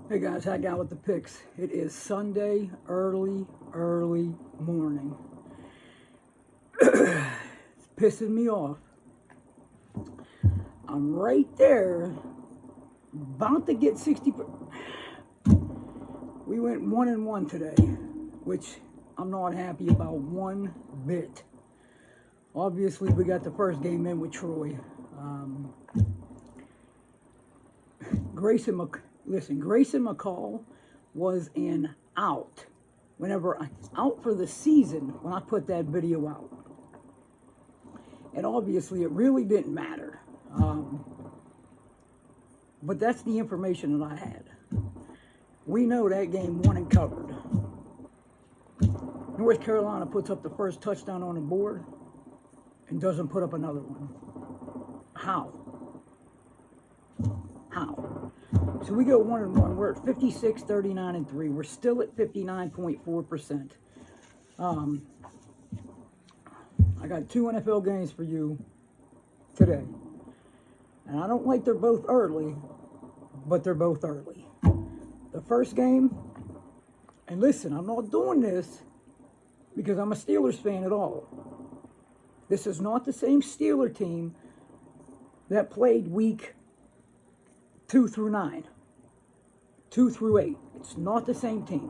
Hey guys, how got with the picks? It is Sunday, early morning. It's pissing me off. I'm right there, about to get 60. We went 1-1 today, which I'm not happy about one bit. Obviously, we got the first game in with Troy. Grayson McCall was an out. Out for the season when I put that video out. And obviously it really didn't matter. But that's the information that I had. We know that game won and covered. North Carolina puts up the first touchdown on the board and doesn't put up another one. How? So we go 1-1. We're at 56, 39, and 3. We're still at 59.4%. I got 2 NFL games for you today. And I don't like they're both early, but they're both early. The first game, and listen, I'm not doing this because I'm a Steelers fan at all. This is not the same Steeler team that played week 2 through 9, 2 through 8. It's not the same team.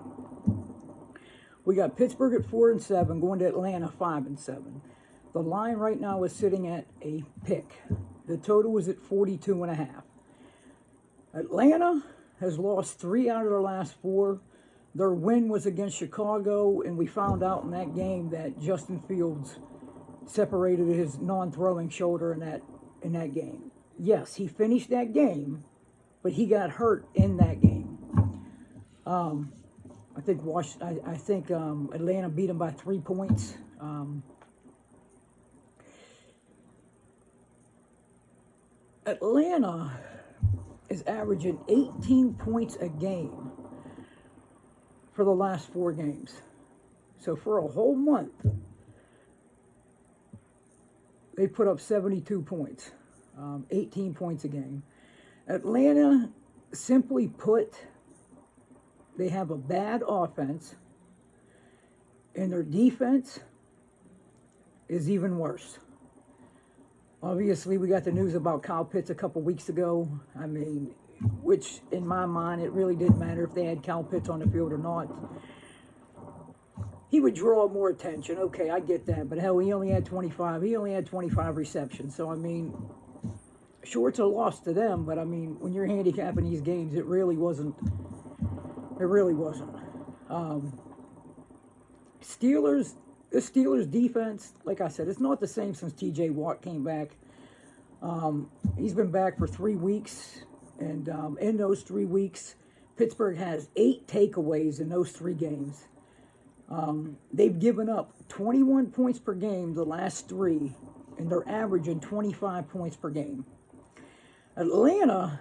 We got Pittsburgh at 4-7, going to Atlanta 5-7. The line right now is sitting at a pick. The total is at 42.5. Atlanta has lost 3 out of their last 4. Their win was against Chicago, and we found out in that game that Justin Fields separated his non-throwing shoulder in that game. Yes, he finished that game, but he got hurt in that game. I think Atlanta beat him by 3 points. Atlanta is averaging 18 points a game for the last 4 games. So for a whole month, they put up 72 points, 18 points a game. Atlanta, simply put, they have a bad offense, and their defense is even worse. Obviously, we got the news about Kyle Pitts a couple weeks ago. I mean, which in my mind, it really didn't matter if they had Kyle Pitts on the field or not. He would draw more attention. Okay, I get that. But hell, he only had 25. He only had 25 receptions. So, I mean, sure, it's a loss to them. But, I mean, when you're handicapping these games, it really wasn't. It really wasn't. The Steelers defense, like I said, it's not the same since T.J. Watt came back. He's been back for 3 weeks, and in those 3 weeks, Pittsburgh has 8 takeaways in those 3 games. They've given up 21 points per game the last 3, and they're averaging 25 points per game. Atlanta,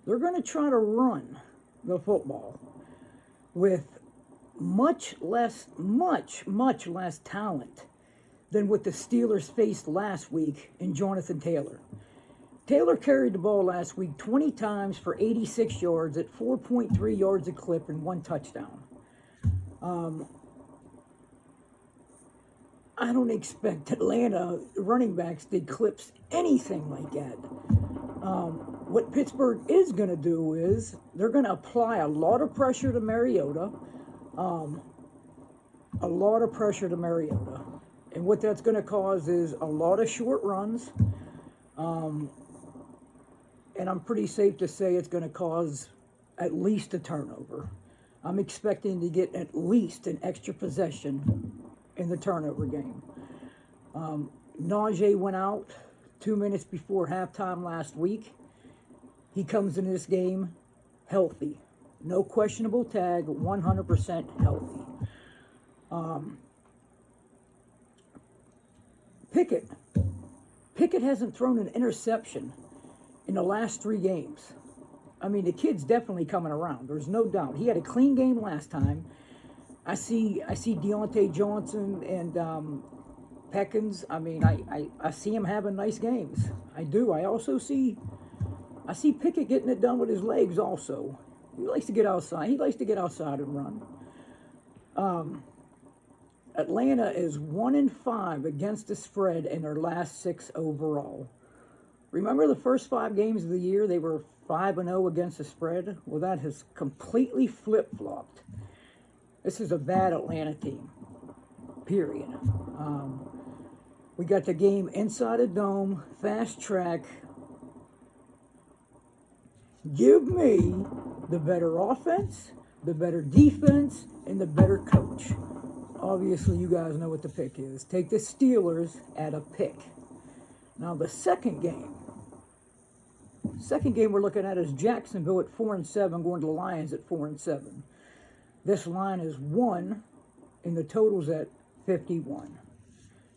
they're going to try to run the football with much less talent than what the Steelers faced last week in Jonathan Taylor. Taylor carried the ball last week 20 times for 86 yards at 4.3 yards a clip and 1 touchdown. I don't expect Atlanta running backs to clips anything like that. What Pittsburgh is going to do is they're going to apply a lot of pressure to Mariota. And what that's going to cause is a lot of short runs. And I'm pretty safe to say it's going to cause at least a turnover. I'm expecting to get at least an extra possession in the turnover game. Najee went out 2 minutes before halftime last week. He comes into this game healthy. No questionable tag, 100% healthy. Pickett hasn't thrown an interception in the last 3 games. I mean, the kid's definitely coming around. There's no doubt. He had a clean game last time. I see Deontay Johnson and Peckins. I mean, I see him having nice games. I do. I see Pickett getting it done with his legs also. He likes to get outside. He likes to get outside and run. Atlanta is 1-5 against the spread in their last 6 overall. Remember the first 5 games of the year, they were 5-0 against the spread? Well, that has completely flip-flopped. This is a bad Atlanta team, period. We got the game inside a dome, fast track. Give me the better offense, the better defense, and the better coach. Obviously, you guys know what the pick is. Take the Steelers at a pick. Now, the second game we're looking at is Jacksonville at 4-7, going to the Lions at 4-7. This line is 1, and the total's at 51.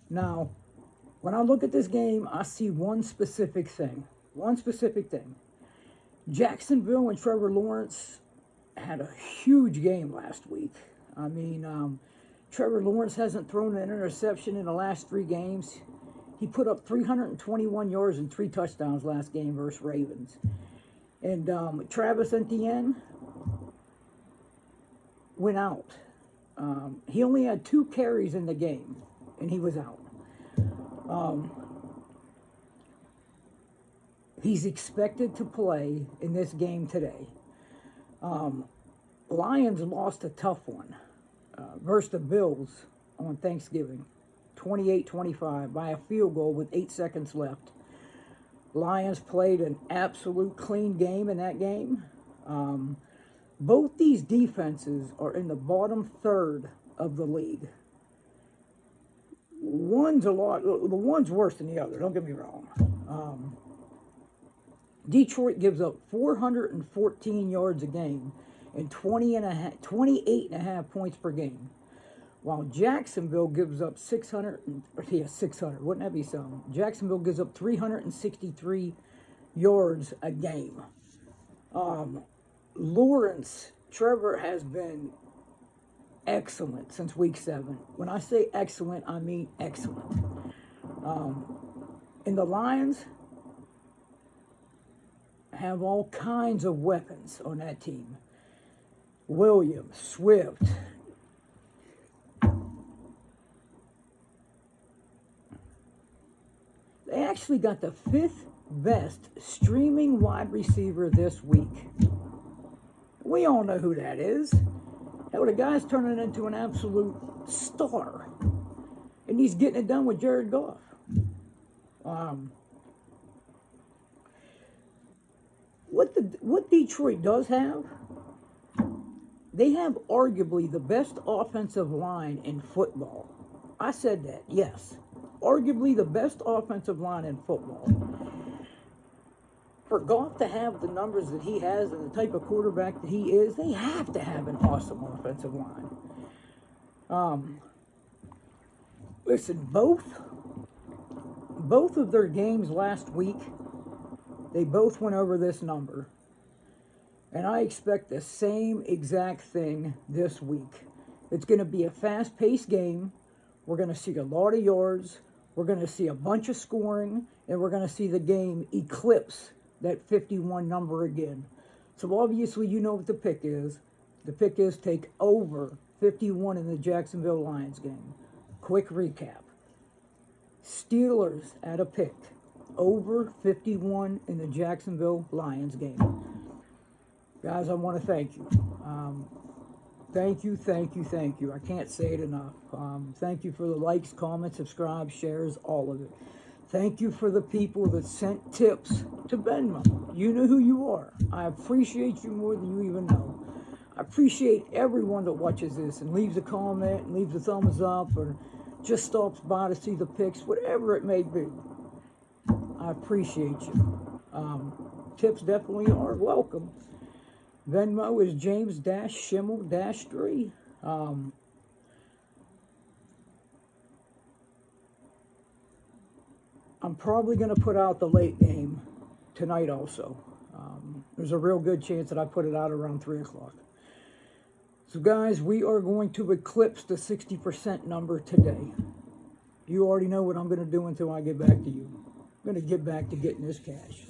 Now, when I look at this game, I see one specific thing. Jacksonville and Trevor Lawrence had a huge game last week. I mean, Trevor Lawrence hasn't thrown an interception in the last 3 games. He put up 321 yards and 3 touchdowns last game versus Ravens. And Travis Etienne went out. He only had 2 carries in the game, and he was out. He's expected to play in this game today. Lions lost a tough one versus the Bills on Thanksgiving, 28-25 by a field goal with 8 seconds left. Lions played an absolute clean game in that game. Both these defenses are in the bottom third of the league. The one's worse than the other, don't get me wrong. Detroit gives up 414 yards a game and 28.5 points per game, while Jacksonville gives up 600. Wouldn't that be something? Jacksonville gives up 363 yards a game. Trevor has been excellent since week 7. When I say excellent, I mean excellent. And the Lions have all kinds of weapons on that team. Williams, Swift. They actually got the 5th best streaming wide receiver this week. We all know who that is. Hell, the guy's turning into an absolute star. And he's getting it done with Jared Goff. What Detroit does have, they have arguably the best offensive line in football. I said that, yes. Arguably the best offensive line in football. For Goff to have the numbers that he has and the type of quarterback that he is, they have to have an awesome offensive line. Listen, both of their games last week, they both went over this number. And I expect the same exact thing this week. It's going to be a fast-paced game. We're going to see a lot of yards. We're going to see a bunch of scoring. And we're going to see the game eclipse that 51 number again. So obviously you know what the pick is. The pick is take over 51 in the Jacksonville Lions game. Quick recap. Steelers at a pick. Over 51 in the Jacksonville Lions game. Guys, I want to thank you. Thank you. I can't say it enough. Thank you for the likes, comments, subscribes, shares, all of it. Thank you for the people that sent tips to Venmo. You know who you are. I appreciate you more than you even know. I appreciate everyone that watches this and leaves a comment, and leaves a thumbs up, or just stops by to see the pics, whatever it may be. I appreciate you. Tips definitely are welcome. Venmo is James-Schimmel-3. I'm probably going to put out the late game tonight also. There's a real good chance that I put it out around 3 o'clock. So guys, we are going to eclipse the 60% number today. You already know what I'm going to do until I get back to you. I'm going to get back to getting this cash.